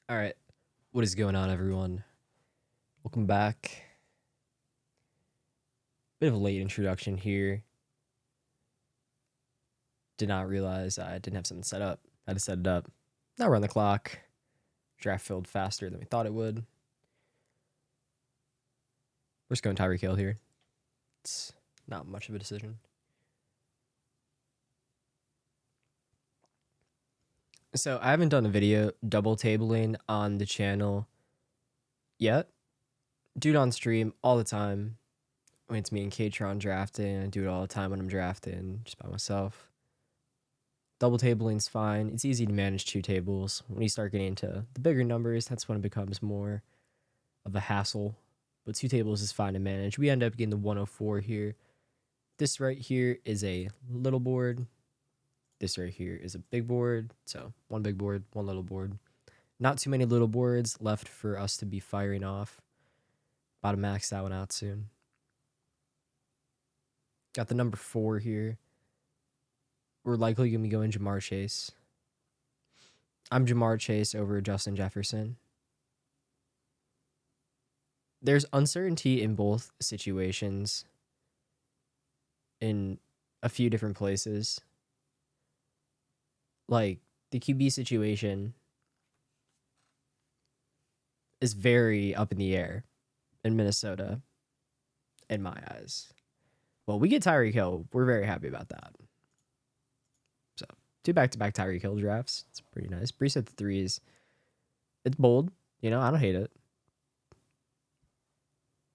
All right. What is going on, everyone? Welcome back. Bit of a late introduction here. Did not realize I didn't have something set up. Had to set it up. Now we're on the clock. Draft filled faster than we thought it would. We're just going Tyreek Hill here. It's not much of a decision. So I haven't done a video double tabling on the channel yet. Do it on stream all the time. When it's me and Katron drafting, I do it all the time when I'm drafting, just by myself. Double tabling's fine. It's easy to manage two tables. When you start getting into the bigger numbers, that's when it becomes more of a hassle. But two tables is fine to manage. We end up getting the 104 here. This right here is a little board. This right here is a big board. So one big board, one little board. Not too many little boards left for us to be firing off. About to max that one out soon. Got the number 4 here. We're likely going to be going Ja'Marr Chase. I'm Ja'Marr Chase over Justin Jefferson. There's uncertainty in both situations in a few different places. Like, the QB situation is very up in the air in Minnesota, in my eyes. Well, we get Tyreek Hill. We're very happy about that. So, 2 back-to-back Tyreek Hill drafts. It's pretty nice. Brees at the 3s. It's bold. You know, I don't hate it.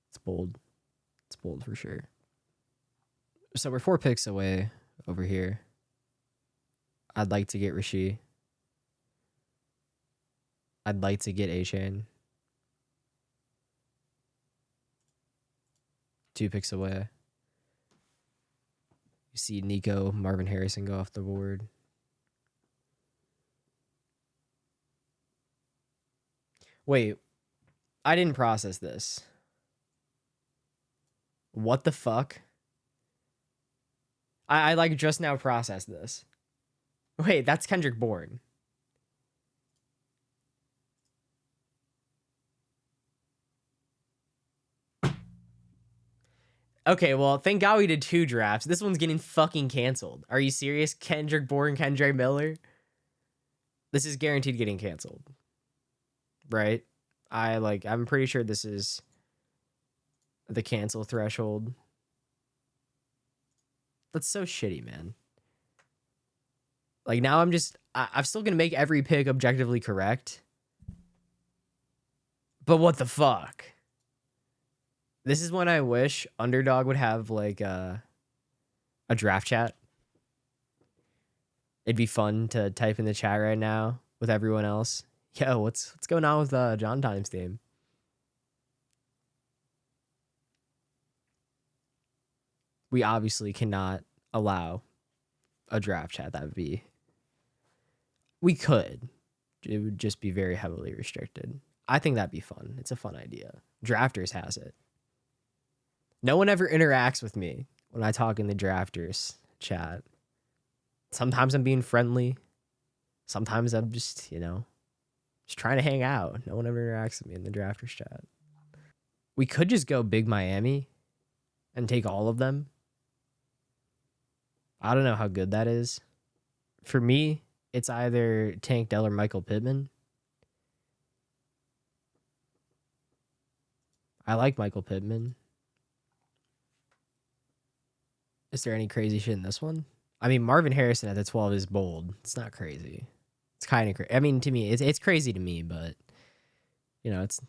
It's bold. It's bold for sure. So we're 4 picks away over here. I'd like to get Rasheed. I'd like to get A-Chain. 2 picks away. You see Nico, Marvin Harrison go off the board. Wait, I didn't process this. What the fuck? I like just now processed this. Wait, that's Kendrick Bourne. Okay, well, thank God we did 2 drafts. This one's getting fucking canceled. Are you serious? Kendrick Bourne, Kendre Miller? This is guaranteed getting canceled. Right? I'm pretty sure this is the cancel threshold. That's so shitty, man. Like, now I'm still gonna make every pick objectively correct. But what the fuck? This is when I wish Underdog would have like a draft chat. It'd be fun to type in the chat right now with everyone else. Yo, what's going on with John Time's team? We obviously cannot allow a draft chat. That would be. We could. It would just be very heavily restricted. I think that'd be fun. It's a fun idea. Drafters has it. No one ever interacts with me when I talk in the Drafters chat. Sometimes I'm being friendly. Sometimes I'm just, just trying to hang out. No one ever interacts with me in the Drafters chat. We could just go big Miami and take all of them. I don't know how good that is. For me, it's either Tank Dell or Michael Pittman. I like Michael Pittman. Is there any crazy shit in this one? I mean, Marvin Harrison at the 12 is bold. It's not crazy. It's kind of crazy. I mean, to me, it's crazy to me, but, it's,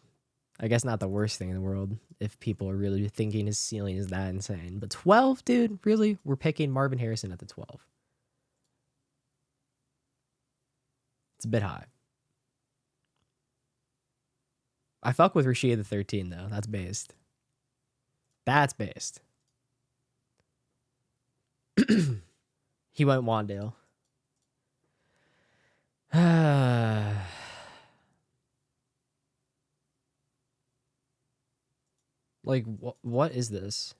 I guess, not the worst thing in the world if people are really thinking his ceiling is that insane. But 12, dude, really? We're picking Marvin Harrison at the 12. It's a bit high. I fuck with Rasheed at the 13, though. That's based. That's based. He went Wandale. Like, what is this?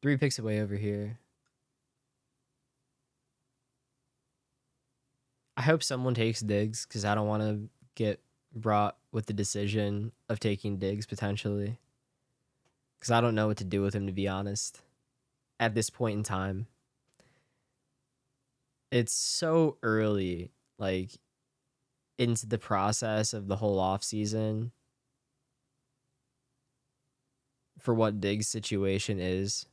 3 picks away over here. I hope someone takes Diggs because I don't want to get brought with the decision of taking Diggs potentially. Because I don't know what to do with him, to be honest. At this point in time, it's so early, like into the process of the whole off season for what Diggs' situation is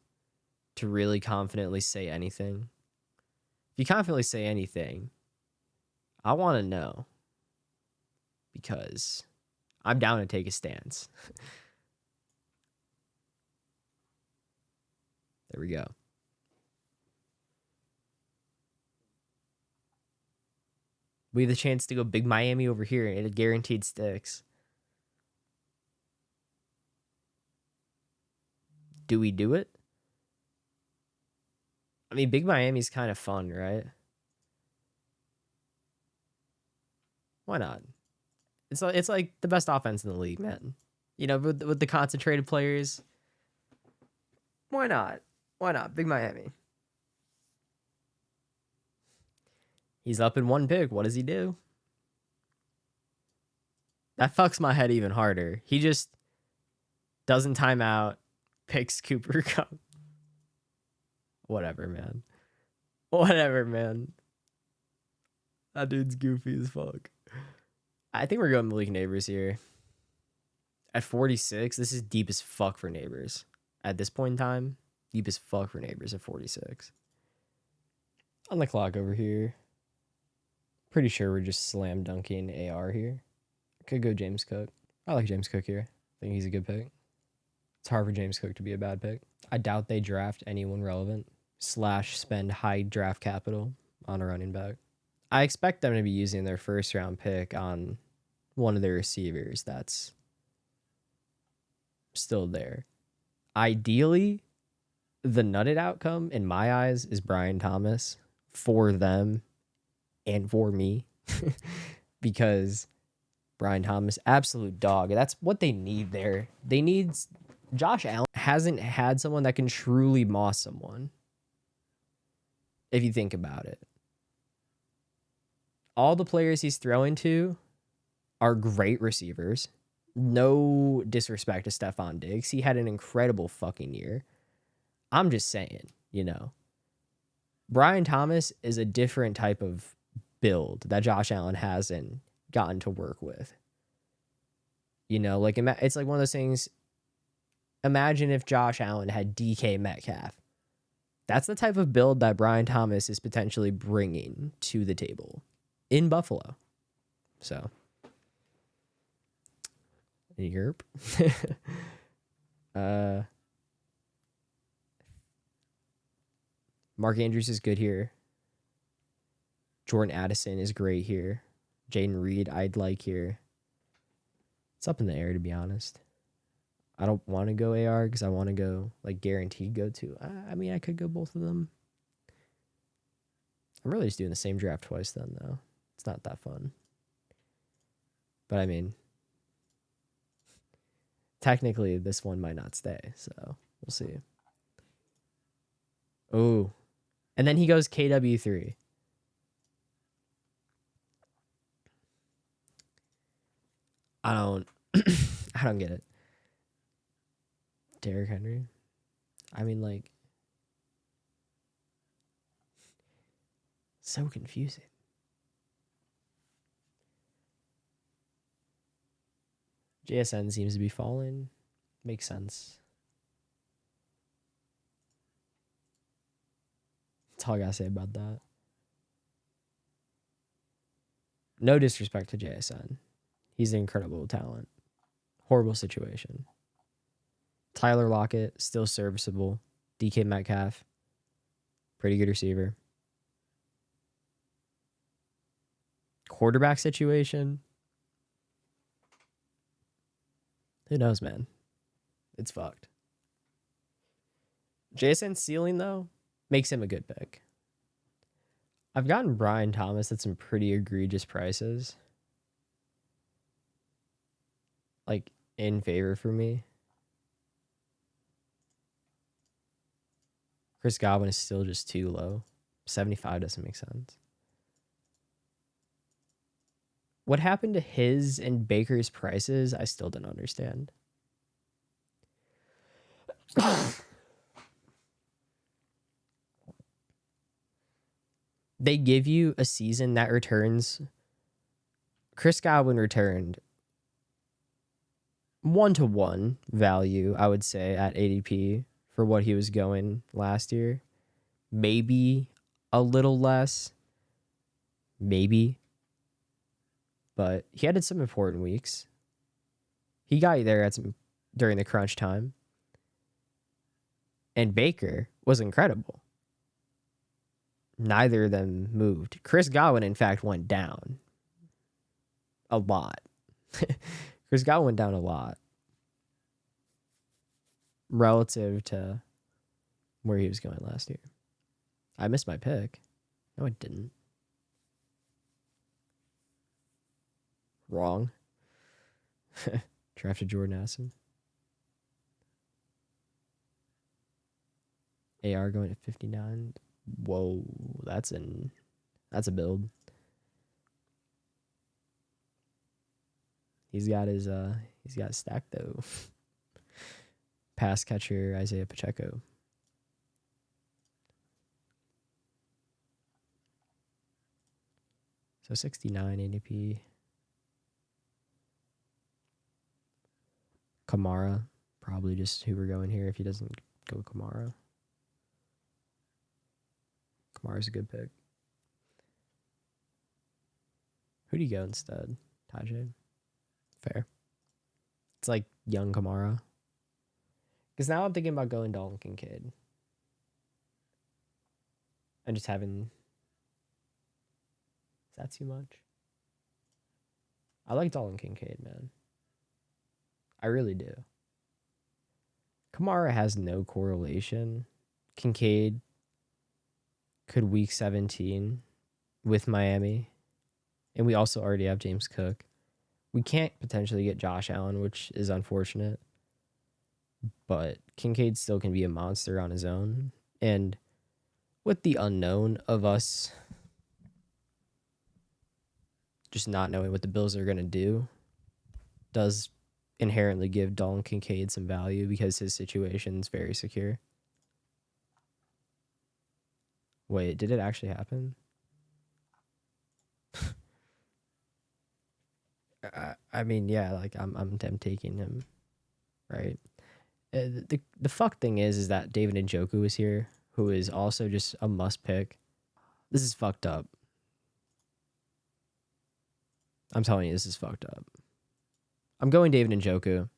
to really confidently say anything. If you confidently say anything, I want to know because I'm down to take a stance. There we go. We have the chance to go big Miami over here and it guaranteed sticks. Do we do it? I mean, big Miami's kind of fun, right? Why not? It's like the best offense in the league, man. You know, with the concentrated players. Why not? Why not? Big Miami. He's up in one pick. What does he do? That fucks my head even harder. He just doesn't time out, picks Cooper Kupp. Whatever, man. Whatever, man. That dude's goofy as fuck. I think we're going Malik Neighbors here. At 46, this is deep as fuck for Neighbors. At this point in time, deep as fuck for Neighbors at 46. On the clock over here. Pretty sure we're just slam dunking AR here. Could go James Cook. I like James Cook here. I think he's a good pick. It's hard for James Cook to be a bad pick. I doubt they draft anyone relevant / spend high draft capital on a running back. I expect them to be using their first round pick on one of their receivers that's still there. Ideally, the nutted outcome in my eyes is Brian Thomas for them and for me because Brian Thomas, absolute dog. That's what they need there. They need Josh Allen hasn't had someone that can truly moss someone. If you think about it, all the players he's throwing to are great receivers. No disrespect to Stephon Diggs. He had an incredible fucking year. I'm just saying, you know, Brian Thomas is a different type of build that Josh Allen hasn't gotten to work with. You know, like it's like one of those things. Imagine if Josh Allen had DK Metcalf. That's the type of build that Brian Thomas is potentially bringing to the table in Buffalo. So, Yerp. Mark Andrews is good here. Jordan Addison is great here. Jaden Reed, I'd like here. It's up in the air, to be honest. I don't want to go AR because I want to go like guaranteed go to. I mean, I could go both of them. I'm really just doing the same draft twice then, though. It's not that fun. But I mean, technically this one might not stay, so we'll see. Oh, and then he goes KW3. I don't get it. Derrick Henry. I mean, like, so confusing. JSN seems to be falling. Makes sense. That's all I gotta say about that. No disrespect to JSN. He's an incredible talent. Horrible situation. Tyler Lockett, still serviceable. DK Metcalf, pretty good receiver. Quarterback situation. Who knows, man? It's fucked. JSN's ceiling, though, makes him a good pick. I've gotten Brian Thomas at some pretty egregious prices. Like, in favor for me. Chris Godwin is still just too low. 75 doesn't make sense. What happened to his and Baker's prices, I still don't understand. They give you a season that returns. Chris Godwin returned 1-to-1 value, I would say, at ADP for what he was going last year. Maybe a little less. Maybe. But he had some important weeks. He got you there during the crunch time. And Baker was incredible. Neither of them moved. Chris Godwin, in fact, went down a lot. Chris Godwin went down a lot relative to where he was going last year. I missed my pick. No, I didn't. Wrong. Drafted Jordan Addison. AR going at 59. Whoa, that's a build. He's got his stack though. Pass catcher Isaiah Pacheco. So 69 ADP. Kamara, probably just who we're going here if he doesn't go Kamara. Kamara's a good pick. Who do you go instead? Tajay? Fair. It's like young Kamara. Because now I'm thinking about going Dalton Kincaid. And just having... Is that too much? I like Dalton Kincaid, man. I really do. Kamara has no correlation. Kincaid could week 17 with Miami. And we also already have James Cook. We can't potentially get Josh Allen, which is unfortunate. But Kincaid still can be a monster on his own. And with the unknown of us just not knowing what the Bills are going to do, does inherently give Dalton Kincaid some value because his situation is very secure. Wait, did it actually happen? I mean, yeah, like I'm taking him, right? The fuck thing is that David Njoku is here, who is also just a must pick. This is fucked up. I'm telling you, this is fucked up. I'm going David Njoku.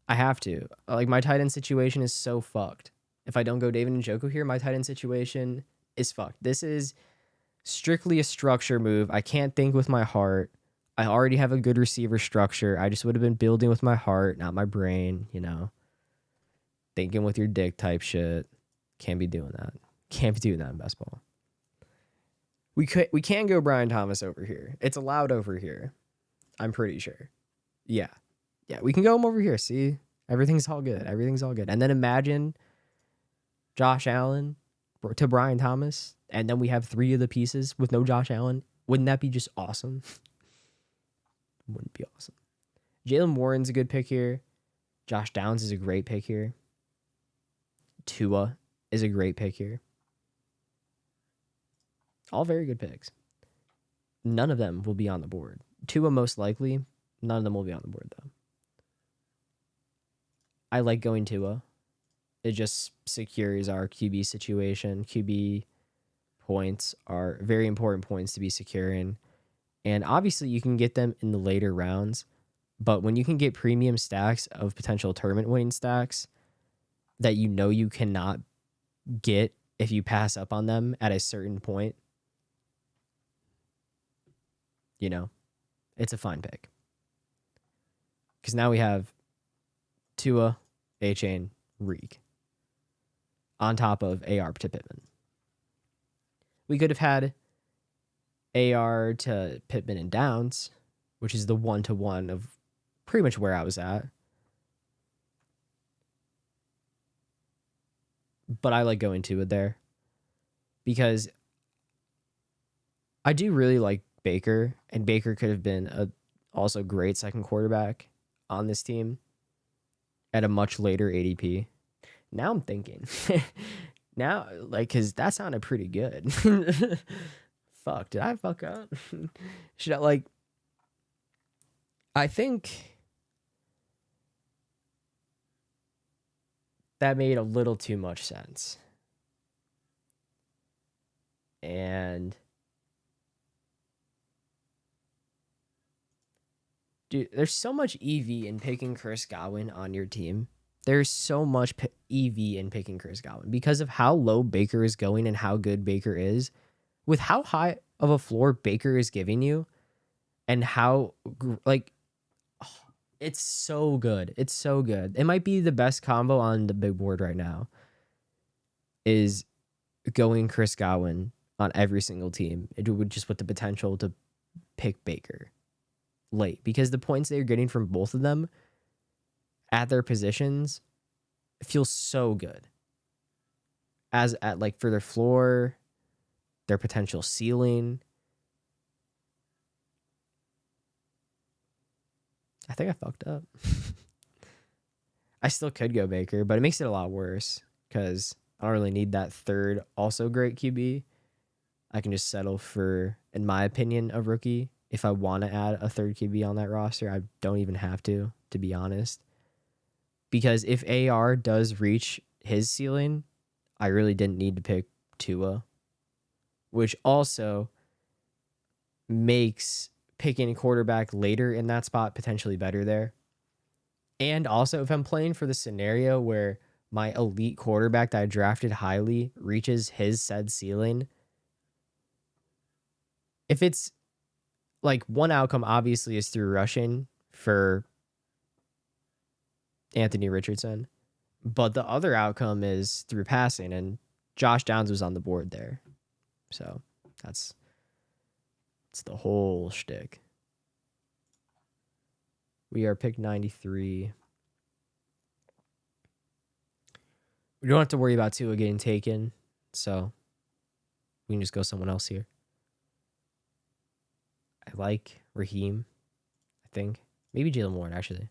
I have to. Like, my tight end situation is so fucked. If I don't go David Njoku here, my tight end situation is fucked. This is strictly a structure move. I can't think with my heart. I already have a good receiver structure. I just would have been building with my heart, not my brain, you know. Thinking with your dick type shit. Can't be doing that. Can't be doing that in best ball. We can go Brian Thomas over here. It's allowed over here. I'm pretty sure. Yeah. Yeah, we can go him over here. See? Everything's all good. Everything's all good. And then imagine Josh Allen to Brian Thomas, and then we have 3 of the pieces with no Josh Allen. Wouldn't that be just awesome? Wouldn't it be awesome? Jalen Warren's a good pick here. Josh Downs is a great pick here. Tua is a great pick here. All very good picks. None of them will be on the board. Tua most likely. None of them will be on the board, though. I like going Tua. It just secures our QB situation. QB points are very important points to be securing. And obviously, you can get them in the later rounds. But when you can get premium stacks of potential tournament winning stacks that you know you cannot get if you pass up on them at a certain point, you know, it's a fine pick. Because now we have Tua, A-Chain, Reek on top of AR to Pittman. We could have had AR to Pittman and Downs, which is the 1-to-1 of pretty much where I was at. But I like going Tua there because I do really like Baker, and Baker could have been a also great second quarterback on this team at a much later ADP. Now I'm thinking. Now, like, because that sounded pretty good. Fuck, did I fuck up? Should I, like, I think that made a little too much sense. And dude, there's so much EV in picking Chris Godwin on your team. There's so much EV in picking Chris Godwin because of how low Baker is going and how good Baker is. With how high of a floor Baker is giving you and how, like, oh, it's so good. It's so good. It might be the best combo on the big board right now is going Chris Godwin on every single team. It would just with the potential to pick Baker late because the points they're getting from both of them at their positions feel so good as at like for their floor, their potential ceiling. I think I fucked up. I still could go Baker, but it makes it a lot worse because I don't really need that third also great QB. I can just settle for, in my opinion, a rookie. If I want to add a third QB on that roster, I don't even have to be honest. Because if AR does reach his ceiling, I really didn't need to pick Tua, which also makes picking a quarterback later in that spot potentially better there. And also, if I'm playing for the scenario where my elite quarterback that I drafted highly reaches his said ceiling, if it's like one outcome obviously is through rushing for Anthony Richardson, but the other outcome is through passing, and Josh Downs was on the board there. So that's the whole shtick. We are pick 93. We don't have to worry about Tua getting taken, so we can just go someone else here. I like Raheem, I think. Maybe Jalen Warren, actually.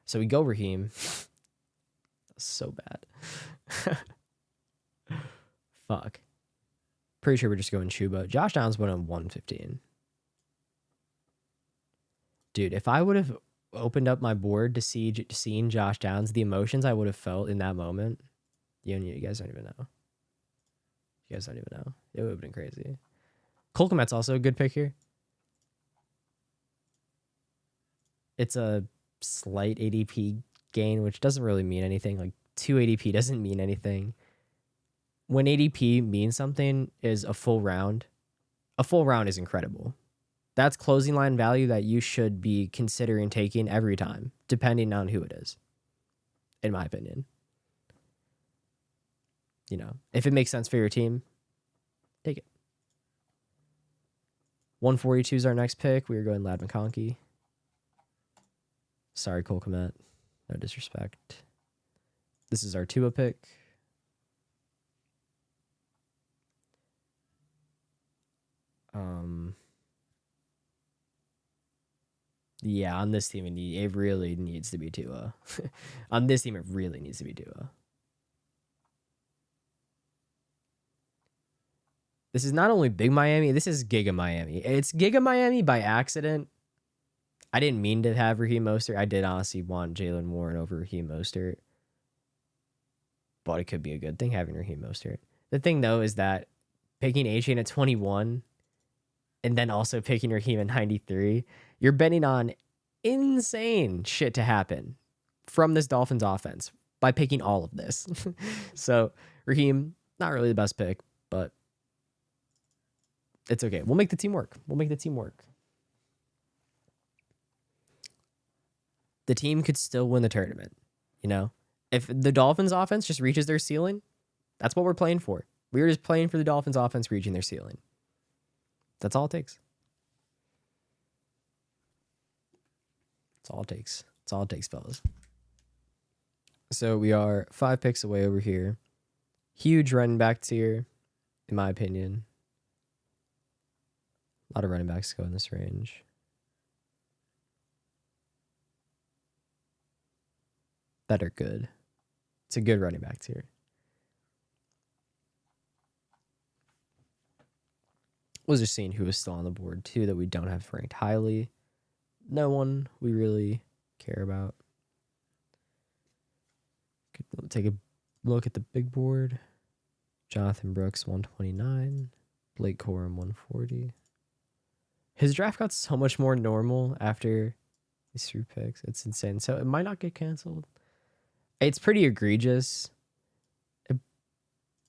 So we go Raheem. That's so bad. Fuck. Pretty sure we're just going Chuba. Josh Downs went on 115. Dude, if I would have opened up my board to seeing Josh Downs, the emotions I would have felt in that moment, you guys don't even know. You guys don't even know. It would have been crazy. Cole Kmet's also a good pick here. It's a slight ADP gain, which doesn't really mean anything. Like 2 ADP doesn't mean anything. When ADP means something is a full round is incredible. That's closing line value that you should be considering taking every time, depending on who it is, in my opinion. You know, if it makes sense for your team, take it. 142 is our next pick. We are going Ladd McConkey. Sorry, Cole Kmet. No disrespect. This is our Tua pick. Yeah, on this team, it really needs to be Tua. On this team, it really needs to be Tua. This is not only Big Miami, this is Giga Miami. It's Giga Miami by accident. I didn't mean to have Raheem Mostert. I did honestly want Jalen Warren over Raheem Mostert. But it could be a good thing having Raheem Mostert. The thing, though, is that picking A-Chain at 21 and then also picking Raheem at 93, you're betting on insane shit to happen from this Dolphins offense by picking all of this. So Raheem, not really the best pick, but it's okay. We'll make the team work. The team could still win the tournament, you know? If the Dolphins offense just reaches their ceiling, that's what we're playing for. We were just playing for the Dolphins offense reaching their ceiling. That's all it takes. That's all it takes. That's all it takes, fellas. So we are 5 picks away over here. Huge running back tier, in my opinion. A lot of running backs go in this range. That are good. It's a good running back tier. Was just seeing who was still on the board too that we don't have ranked highly. No one we really care about. Take a look at the big board. Jonathan Brooks 129, Blake Corum 140. His draft got so much more normal after these 3 picks. It's insane. So it might not get canceled. It's pretty egregious.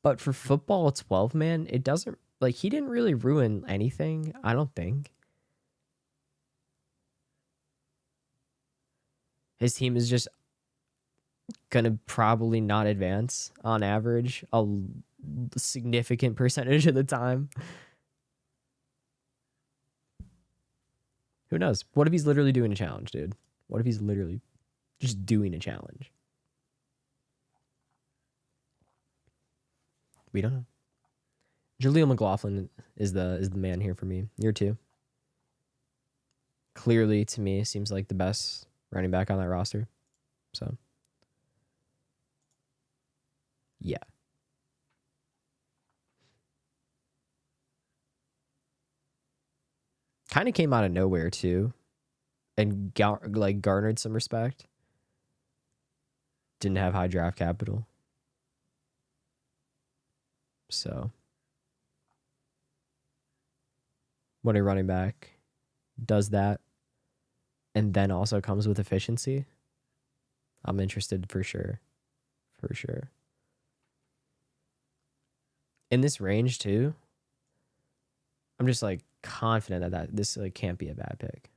But for football 12 man, it doesn't, like, he didn't really ruin anything, I don't think. His team is just gonna probably not advance on average a significant percentage of the time. Who knows? What if he's literally doing a challenge, dude? What if he's literally just doing a challenge? We don't know. Jaleel McLaughlin is the man here for me. Year 2. Clearly, to me, seems like the best running back on that roster. So, yeah. Kind of came out of nowhere too, and garnered some respect. Didn't have high draft capital, so when a running back does that, and then also comes with efficiency, I'm interested for sure, for sure. In this range too, I'm just like confident that this like can't be a bad pick.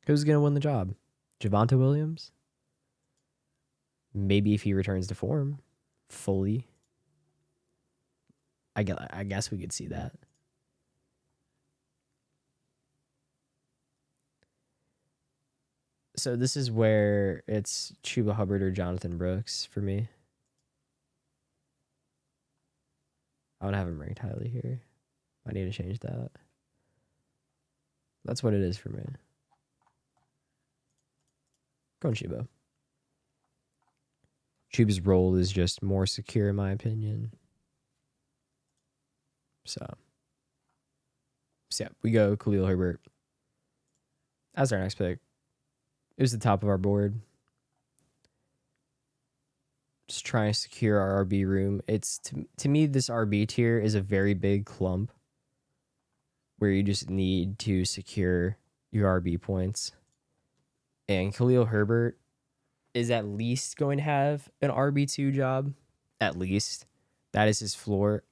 Who's gonna win the job? Javonte Williams? Maybe if he returns to form fully. I guess we could see that. So this is where it's Chuba Hubbard or Jonathan Brooks for me. I don't have him ranked highly here. I need to change that. That's what it is for me. Going Chuba. Chuba's role is just more secure in my opinion. So yeah, we go Khalil Herbert as our next pick. It was the top of our board. Just trying to secure our RB room. It's to me, this RB tier is a very big clump where you just need to secure your RB points. And Khalil Herbert is at least going to have an RB2 job. At least. That is his floor.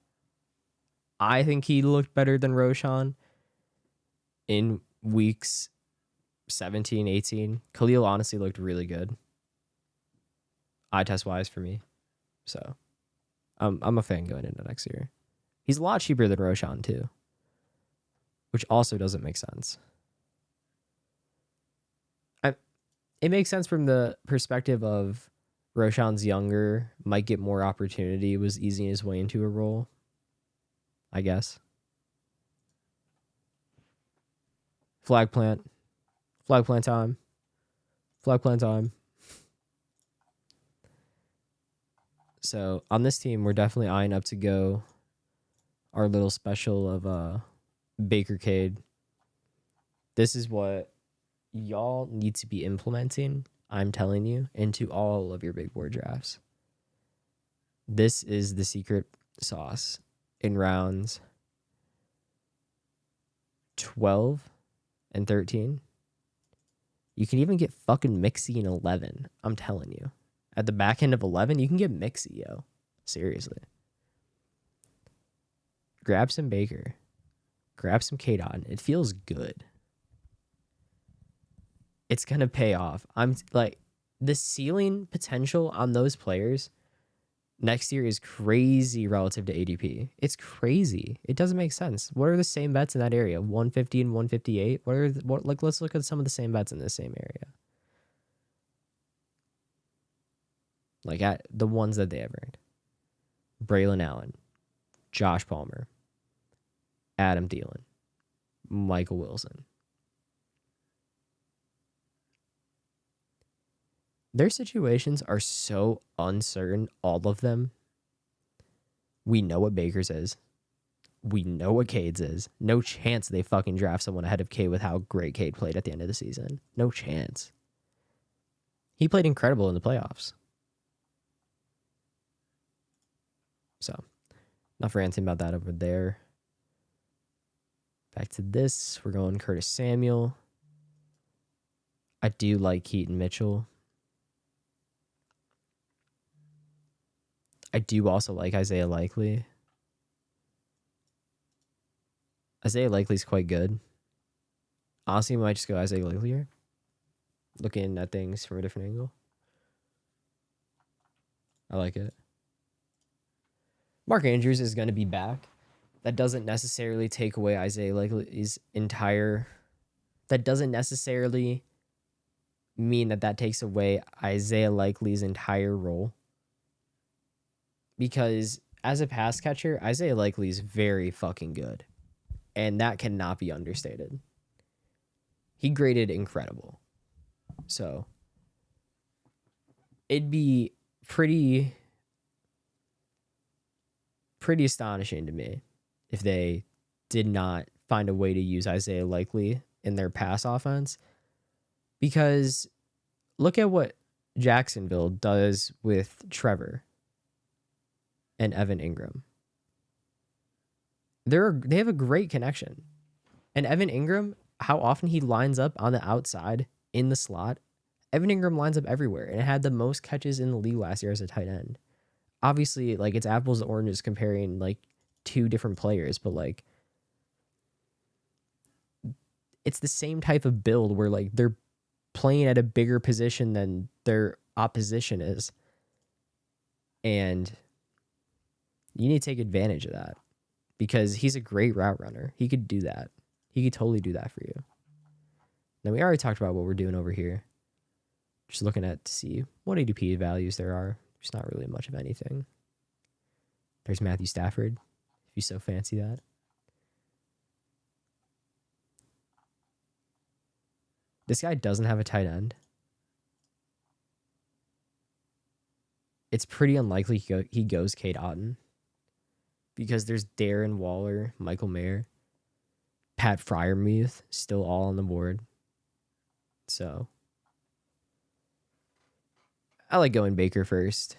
I think he looked better than Roshan in weeks 17, 18. Khalil honestly looked really good. Eye test wise for me. So I'm a fan going into next year. He's a lot cheaper than Roshan too, which also doesn't make sense. It makes sense from the perspective of Roshan's younger, might get more opportunity, was easing his way into a role, I guess. Flag plant time. So on this team, we're definitely eyeing up to go our little special of Baker Cade. This is what y'all need to be implementing, I'm telling you, into all of your big board drafts. This is the secret sauce in rounds 12 and 13. You can even get fucking Mixie in 11. I'm telling you. At the back end of 11, you can get Mixie, yo. Seriously. Grab some Baker. Grab some K-Dot. It feels good. It's going to pay off. I'm like, the ceiling potential on those players next year is crazy relative to ADP. It's crazy. It doesn't make sense. What are the same bets in that area? 150 and 158? Let's look at some of the same bets in the same area. Like at the ones that they have ranked. Braylon Allen, Josh Palmer, Adam Thielen, Michael Wilson. Their situations are so uncertain, all of them. We know what Baker's is. We know what Cade's is. No chance they fucking draft someone ahead of Cade with how great Cade played at the end of the season. No chance. He played incredible in the playoffs. So, enough ranting about that over there. Back to this. We're going Curtis Samuel. I do like Keaton Mitchell. I do also like Isaiah Likely. Isaiah Likely's quite good. Honestly, we might just go Isaiah Likely here. Looking at things from a different angle. I like it. Mark Andrews is going to be back. That doesn't necessarily take away Isaiah Likely's entire... That doesn't necessarily mean that takes away Isaiah Likely's entire role. Because as a pass catcher, Isaiah Likely is very fucking good. And that cannot be understated. He graded incredible. So it'd be pretty astonishing to me if they did not find a way to use Isaiah Likely in their pass offense. Because look at what Jacksonville does with Trevor and Evan Ingram. They have a great connection. And Evan Ingram, how often he lines up on the outside in the slot, Evan Ingram lines up everywhere and had the most catches in the league last year as a tight end. Obviously, like, it's apples to oranges comparing like two different players, but like it's the same type of build where like they're playing at a bigger position than their opposition is. And you need to take advantage of that because he's a great route runner. He could do that. He could totally do that for you. Now, we already talked about what we're doing over here. Just looking at to see what ADP values there are. There's not really much of anything. There's Matthew Stafford, if you so fancy that. This guy doesn't have a tight end. It's pretty unlikely he goes Cade Otton because there's Darren Waller, Michael Mayer, Pat Freiermuth still all on the board. So I like going Baker first.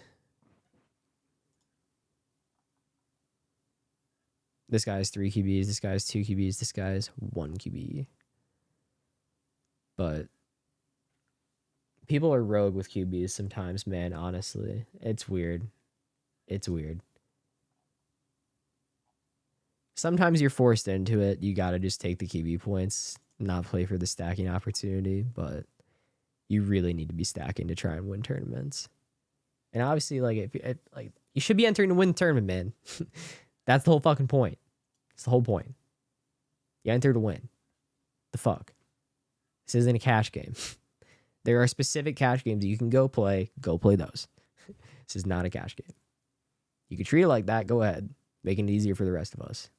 This guy has 3 QBs. This guy has 2 QBs. This guy has 1 QB. But people are rogue with QBs sometimes, man, honestly. It's weird. It's weird. Sometimes you're forced into it. You got to just take the QB points, not play for the stacking opportunity, but you really need to be stacking to try and win tournaments. And obviously, like, you should be entering to win the tournament, man. That's the whole fucking point. It's the whole point. You enter to win. The fuck? This isn't a cash game. There are specific cash games you can go play. Go play those. This is not a cash game. You can treat it like that. Go ahead. Making it easier for the rest of us.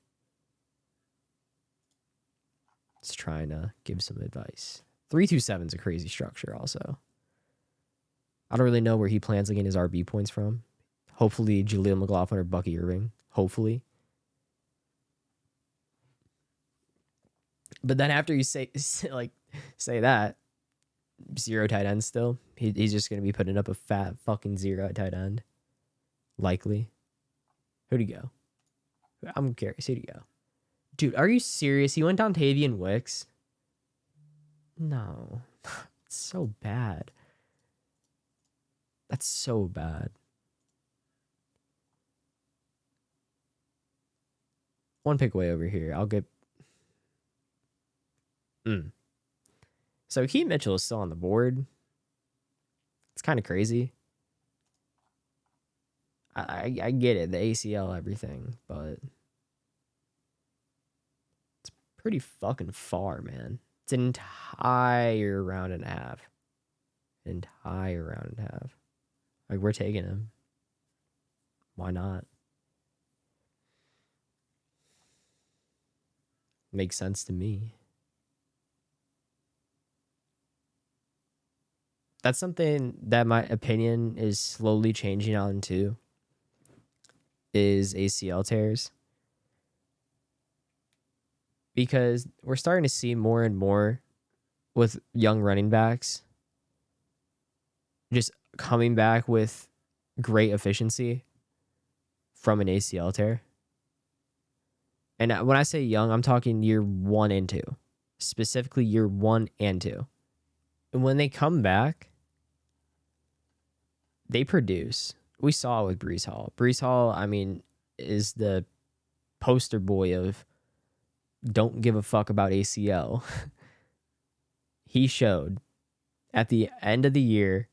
Just trying to give some advice. 3-2-7 is a crazy structure also. I don't really know where he plans to get his RB points from. Hopefully Jaleel McLaughlin or Bucky Irving. Hopefully. But then after you say that, 0 tight end still, he's just going to be putting up a fat fucking 0 at tight end. Likely. Who'd he go? I'm curious. Who'd he go? Dude, are you serious? He went down Tavian Wicks? No. It's so bad. That's so bad. One pick away over here. I'll get... So Keaton Mitchell is still on the board. It's kind of crazy. I get it, the ACL, everything, but it's pretty fucking far, man. It's an entire round and a half. Entire round and a half. Like, we're taking him. Why not? Makes sense to me. That's something that my opinion is slowly changing on too, is ACL tears. Because we're starting to see more and more with young running backs just coming back with great efficiency from an ACL tear. And when I say young, I'm talking year 1 and 2, specifically year 1 and 2. And when they come back, they produce. We saw it with Breece Hall. Breece Hall, I mean, is the poster boy of don't give a fuck about ACL. He showed at the end of the year,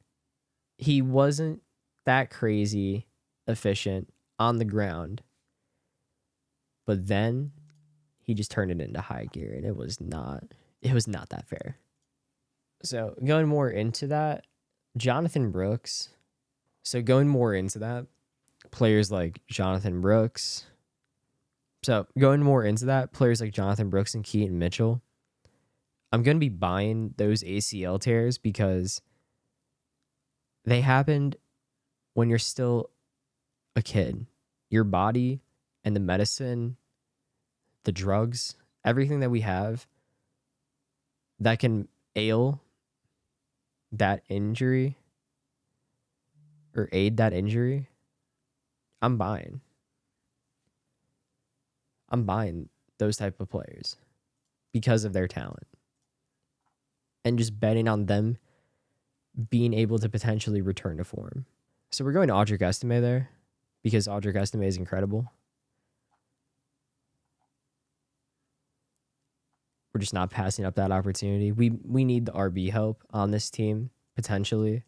he wasn't that crazy efficient on the ground. But then he just turned it into high gear, and it was not that fair. So going more into that, Jonathan Brooks. So going more into that, players like Jonathan Brooks. So going more into that, players like Jonathan Brooks and Keaton Mitchell. I'm going to be buying those ACL tears because they happened when you're still a kid. Your body and the medicine, the drugs, everything that we have that can ail that injury or aid that injury, I'm buying those type of players because of their talent and just betting on them being able to potentially return to form. So we're going to Audric Estime there because Audric Estime is incredible. We're just not passing up that opportunity. We need the RB help on this team, potentially.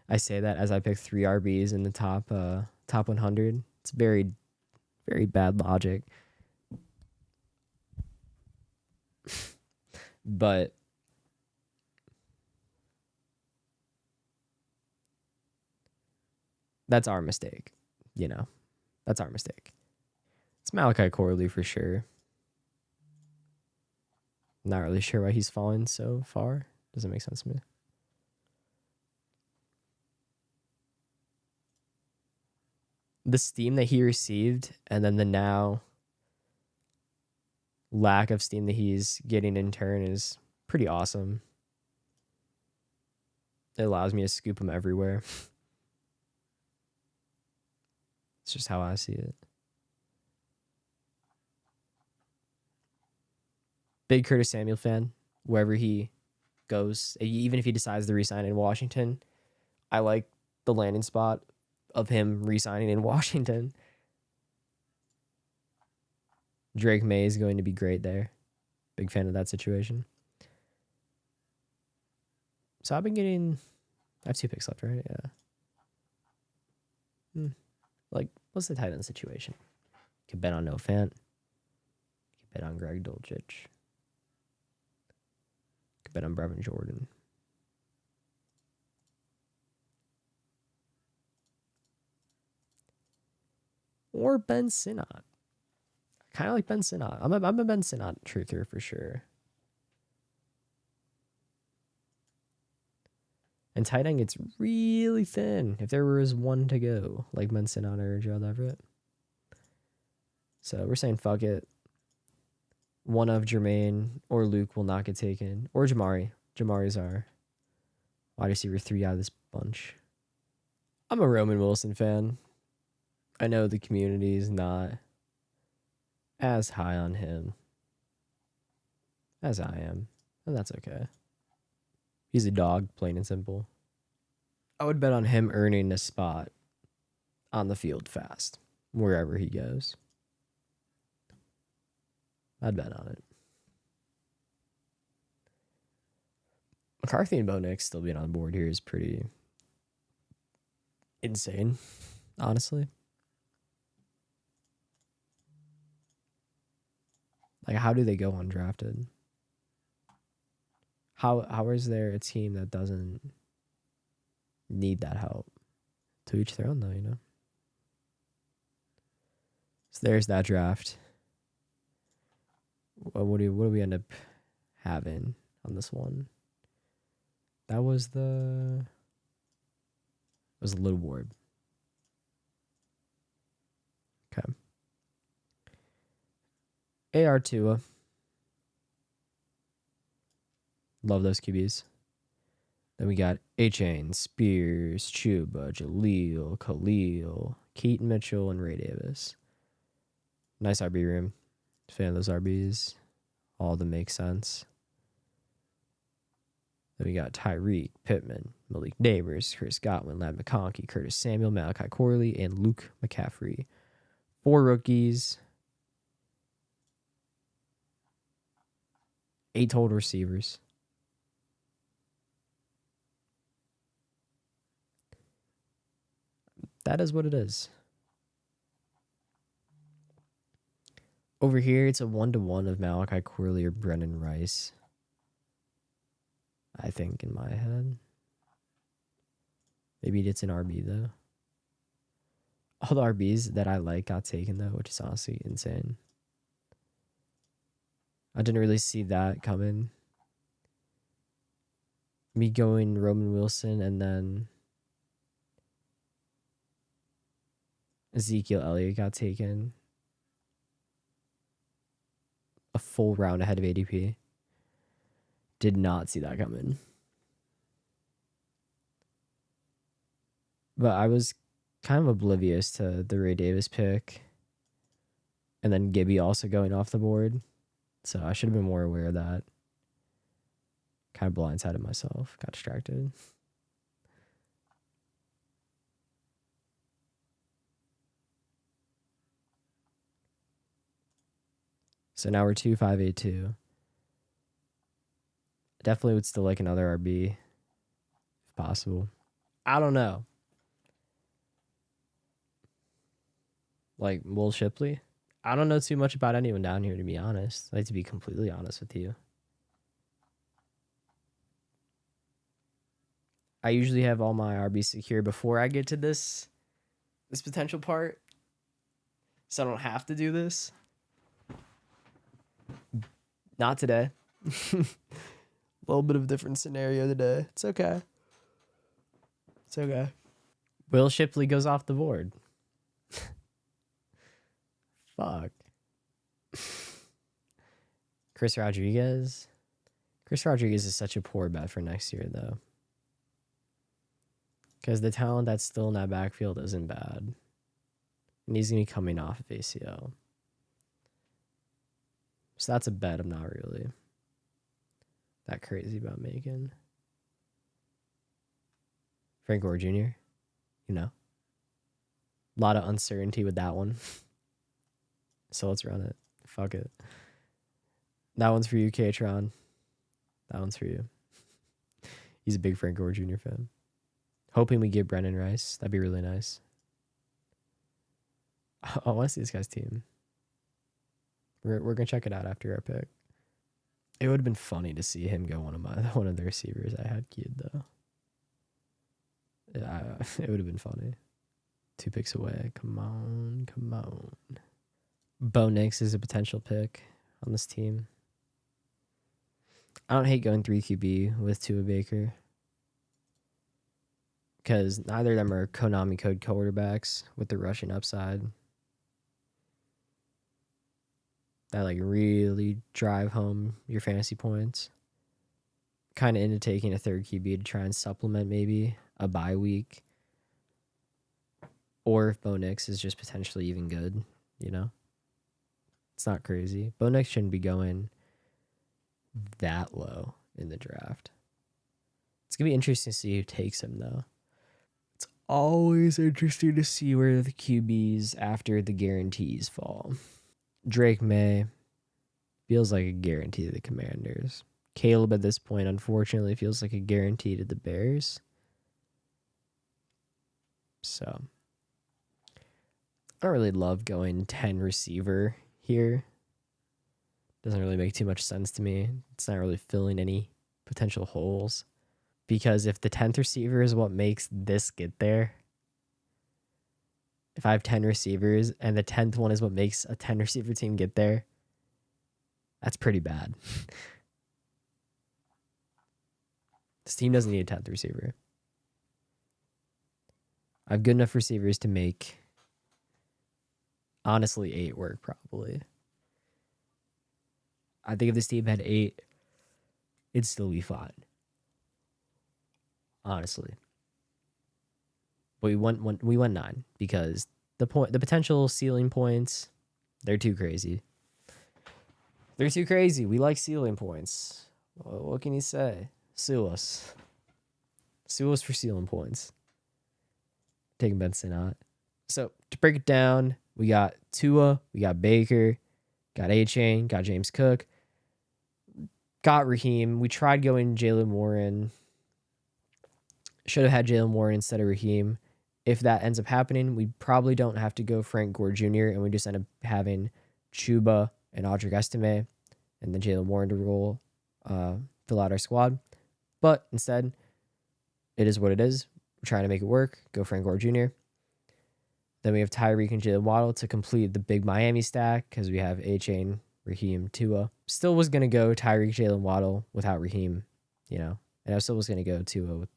I say that as I pick 3 RBs in the top 100. It's very, very bad logic. But that's our mistake, you know. That's our mistake. It's Malachi Corley for sure. Not really sure why he's fallen so far. Doesn't make sense to me. The steam that he received and then the now lack of steam that he's getting in turn is pretty awesome. It allows me to scoop him everywhere. It's just how I see it. Big Curtis Samuel fan, wherever he goes. Even if he decides to resign in Washington, I like the landing spot of him resigning in Washington. Drake May is going to be great there. Big fan of that situation. So I have 2 picks left, right? Yeah. Like, what's the tight end situation? Could bet on No Fant. Could bet on Greg Dulcich. Could bet on Brevin Jordan. Or Ben Sinnott. I kind of like Ben Sinnott. I'm a Ben Sinnott truther for sure. And tight end gets really thin if there was one to go, like Ben Sinnott or Gerald Everett. So we're saying fuck it. One of Jermaine or Luke will not get taken. Or Jamari. Jamari's our wide receiver 3 out of this bunch. I'm a Roman Wilson fan. I know the community is not as high on him as I am. And that's okay. He's a dog, plain and simple. I would bet on him earning a spot on the field fast, wherever he goes. I'd bet on it. McCarthy and Bo Nix still being on board here is pretty insane, honestly. Like, how do they go undrafted? How is there a team that doesn't need that help? To each their own, though, you know? So there's that draft. What do we end up having on this one? That was the little board. Okay. AR Tua. Love those QBs. Then we got A-Chain, Spears, Chuba, Jaleel, Khalil, Keaton Mitchell, and Ray Davis. Nice RB room. Fan of those RBs. All of them make sense. Then we got Tyreek, Pittman, Malik Neighbors, Chris Godwin, Ladd McConkey, Curtis Samuel, Malachi Corley, and Luke McCaffrey. 4 rookies. 8 total receivers. That is what it is. Over here, it's a 1-to-1 of Malachi Corley or Brendan Rice. I think in my head. Maybe it's an RB though. All the RBs that I like got taken though, which is honestly insane. I didn't really see that coming. Me going Roman Wilson and then Ezekiel Elliott got taken a full round ahead of ADP. Did not see that coming. But I was kind of oblivious to the Ray Davis pick. And then Gibby also going off the board. So I should have been more aware of that. Kind of blindsided myself. Got distracted. So now we're 2-5-8-2. Definitely would still like another RB if possible. I don't know. Like Will Shipley? I don't know too much about anyone down here, to be honest. I like to be completely honest with you. I usually have all my RBs secure before I get to this potential part. So I don't have to do this. Not today. A little bit of a different scenario today. It's okay. It's okay. Will Shipley goes off the board. Fuck. Chris Rodriguez. Chris Rodriguez is such a poor bet for next year, though. Because the talent that's still in that backfield isn't bad. And he's going to be coming off of ACL. So that's a bet I'm not really that crazy about making. Frank Gore Jr., you know. A lot of uncertainty with that one. So let's run it. Fuck it. That one's for you, Katron. That one's for you. He's a big Frank Gore Jr. fan. Hoping we get Brendan Rice. That'd be really nice. I want to see this guy's team. We're going to check it out after our pick. It would have been funny to see him go one of the receivers I had queued, though. Yeah, it would have been funny. 2 picks away. Come on. Bo Nix is a potential pick on this team. I don't hate going 3 QB with Tua Baker. Because neither of them are Konami code quarterbacks with the rushing upside. That like really drive home your fantasy points. Kind of into taking a 3rd QB to try and supplement maybe a bye week. Or if Bo Nix is just potentially even good, you know? It's not crazy. Bo Nix shouldn't be going that low in the draft. It's going to be interesting to see who takes him, though. It's always interesting to see where the QBs after the guarantees fall. Drake May feels like a guarantee to the Commanders. Caleb at this point, unfortunately, feels like a guarantee to the Bears. So, I don't really love going 10 receiver here. Doesn't really make too much sense to me. It's not really filling any potential holes. Because if the 10th receiver is what makes this get there, If I have 10 receivers and the 10th one is what makes a 10 receiver team get there, that's pretty bad. This team doesn't need a 10th receiver. I have good enough receivers to make, honestly, 8 work probably. I think if this team had 8, it'd still be fine. Honestly. But we went 9 because the potential ceiling points, they're too crazy. They're too crazy. We like ceiling points. What can you say? Sue us. Sue us for ceiling points. Taking Ben Sinnott. So to break it down, we got Tua, we got Baker, got A-Chain, got James Cook, got Raheem. We tried going Jaylen Warren. Should have had Jaylen Warren instead of Raheem. If that ends up happening, we probably don't have to go Frank Gore Jr. and we just end up having Chuba and Audric Estime and then Jaylen Warren to fill out our squad. But instead, it is what it is. We're trying to make it work. Go Frank Gore Jr. Then we have Tyreek and Jalen Waddle to complete the big Miami stack because we have A-Chain, Raheem, Tua. Still was going to go Tyreek, Jalen Waddle without Raheem, and I still was going to go Tua.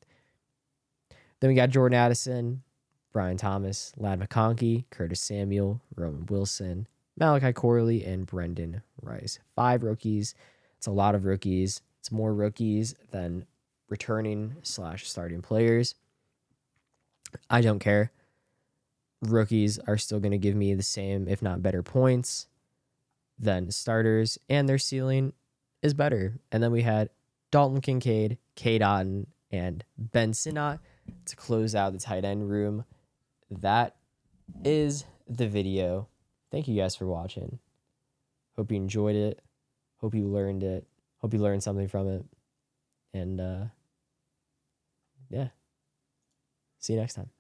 Then we got Jordan Addison, Brian Thomas, Ladd McConkey, Curtis Samuel, Roman Wilson, Malachi Corley, and Brendan Rice. 5 rookies. It's a lot of rookies. It's more rookies than returning/starting players. I don't care. Rookies are still going to give me the same, if not better, points than starters, and their ceiling is better. And then we had Dalton Kincaid, Cade Otton, and Ben Sinnott to close out the tight end room. That is the video. Thank you guys for watching. Hope you enjoyed it. Hope you learned it. Hope you learned something from it. And yeah. See you next time.